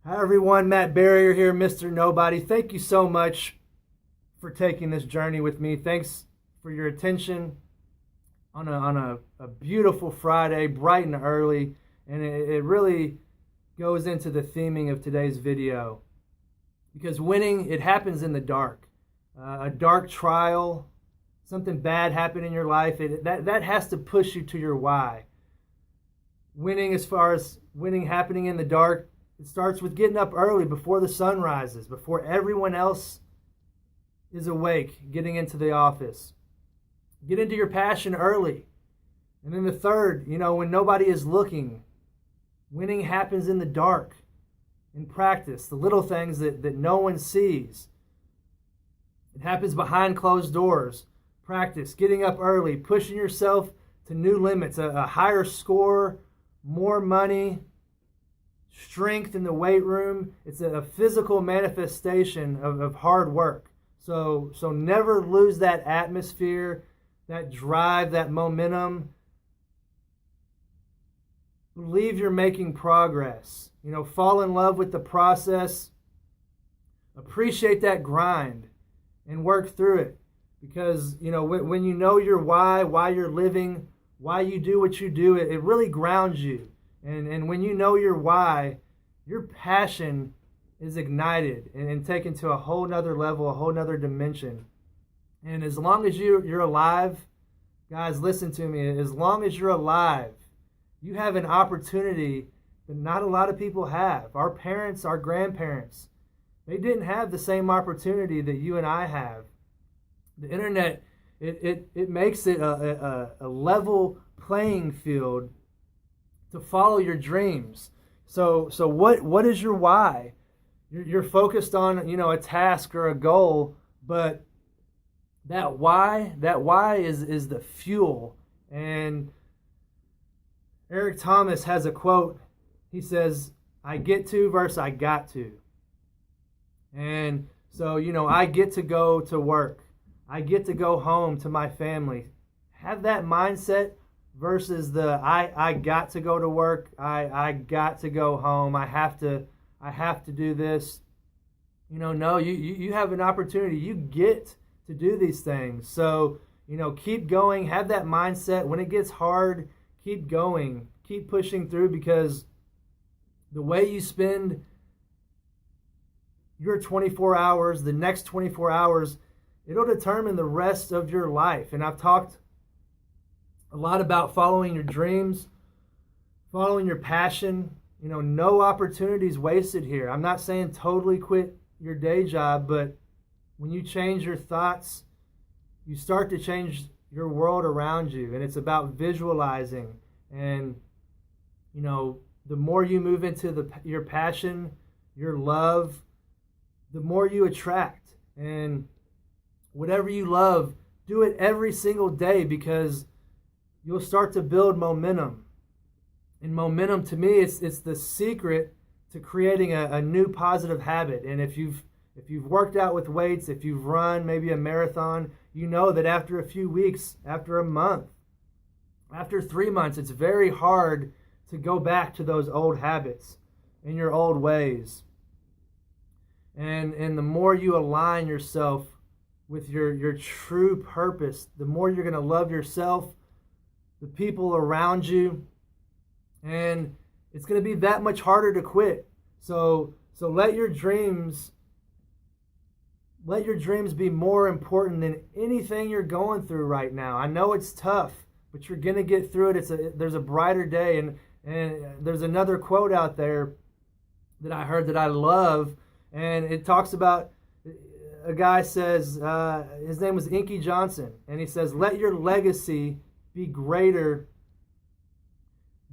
Hi everyone, Matt Barrier here, Mr. Nobody. Thank you so much for taking this journey with me. Thanks for your attention on a beautiful Friday, bright and early. And it really goes into the theming of today's video. Because winning, it happens in the dark. A dark trial, something bad happened in your life, that has to push you to your why. Winning, as far as winning happening in the dark, it starts with getting up early before the sun rises, before everyone else is awake, getting into the office. Get into your passion early. And then the third, when nobody is looking, winning happens in the dark, in practice, the little things that no one sees. It happens behind closed doors. Practice, getting up early, pushing yourself to new limits, a higher score, more money, strength in the weight room. It's a physical manifestation of hard work. So never lose that atmosphere, that drive, that momentum. Believe you're making progress. Fall in love with the process. Appreciate that grind and work through it. Because, when you know your why you're living, why you do what you do, it really grounds you. And when you know your why, your passion is ignited and taken to a whole nother level, a whole nother dimension. And as long as you're alive, guys, listen to me. As long as you're alive, you have an opportunity that not a lot of people have. Our parents, our grandparents, they didn't have the same opportunity that you and I have. The internet, it makes it a level playing field to follow your dreams. So what is your why? You're focused on, a task or a goal, but that why is the fuel. And Eric Thomas has a quote. He says, I get to versus I got to. And so, I get to go to work. I get to go home to my family. Have that mindset versus the I got to go to work. I got to go home. I have to do this. No, you have an opportunity. You get to do these things. So, keep going. Have that mindset. When it gets hard, keep going. Keep pushing through, because the way you spend your 24 hours, the next 24 hours, it'll determine the rest of your life. And I've talked a lot about following your dreams, following your passion. No opportunities wasted here. I'm not saying totally quit your day job, but when you change your thoughts, you start to change your world around you. And it's about visualizing. And, the more you move into your passion, your love, the more you attract. And whatever you love, do it every single day, because you'll start to build momentum. And momentum, to me, it's the secret to creating a new positive habit. And if you've worked out with weights, if you've run maybe a marathon, you know that after a few weeks, after a month, after 3 months, it's very hard to go back to those old habits and your old ways. And the more you align yourself with your true purpose, the more you're going to love yourself, the people around you, and it's going to be that much harder to quit. So let your dreams be more important than anything you're going through right now. I know it's tough, but you're going to get through it. There's a brighter day. And there's another quote out there that I heard that I love, and it talks about, a guy says, his name was Inky Johnson, and he says, let your legacy be greater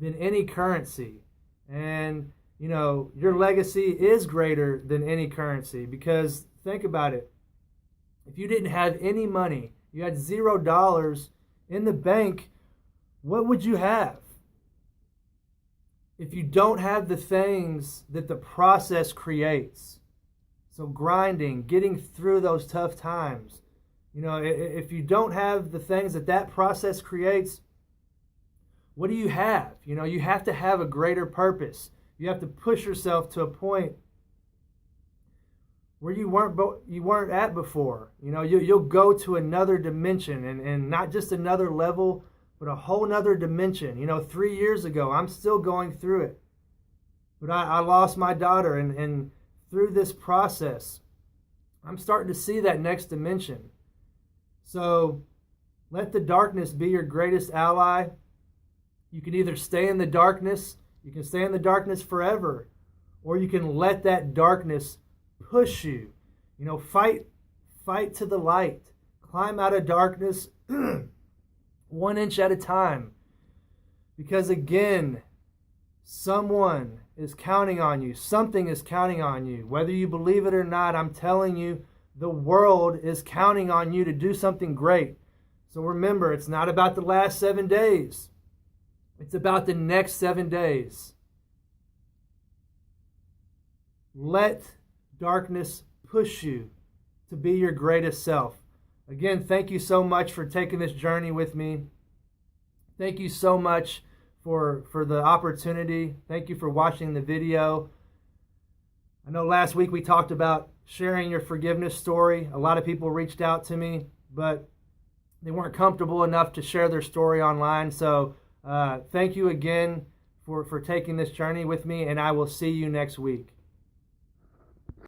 than any currency. And, your legacy is greater than any currency, because think about it. If you didn't have any money, you had $0 in the bank, what would you have? If you don't have the things that the process creates. So grinding, getting through those tough times. If you don't have the things that process creates, what do you have? You have to have a greater purpose. You have to push yourself to a point where you weren't at before. You know, you'll go to another dimension, and not just another level, but a whole nother dimension. You know, 3 years ago, I'm still going through it. But I lost my daughter, and through this process, I'm starting to see that next dimension. So let the darkness be your greatest ally. You can either stay in the darkness, you can stay in the darkness forever, or you can let that darkness push you. You know, fight to the light. Climb out of darkness 1 inch at a time. Because again, someone is counting on you. Something is counting on you. Whether you believe it or not, I'm telling you, the world is counting on you to do something great. So remember, it's not about the last 7 days. It's about the next 7 days. Let darkness push you to be your greatest self. Again, thank you so much for taking this journey with me. Thank you so much for the opportunity. Thank you for watching the video. I know last week we talked about sharing your forgiveness story. A lot of people reached out to me, but they weren't comfortable enough to share their story online. So thank you again for taking this journey with me, and I will see you next week.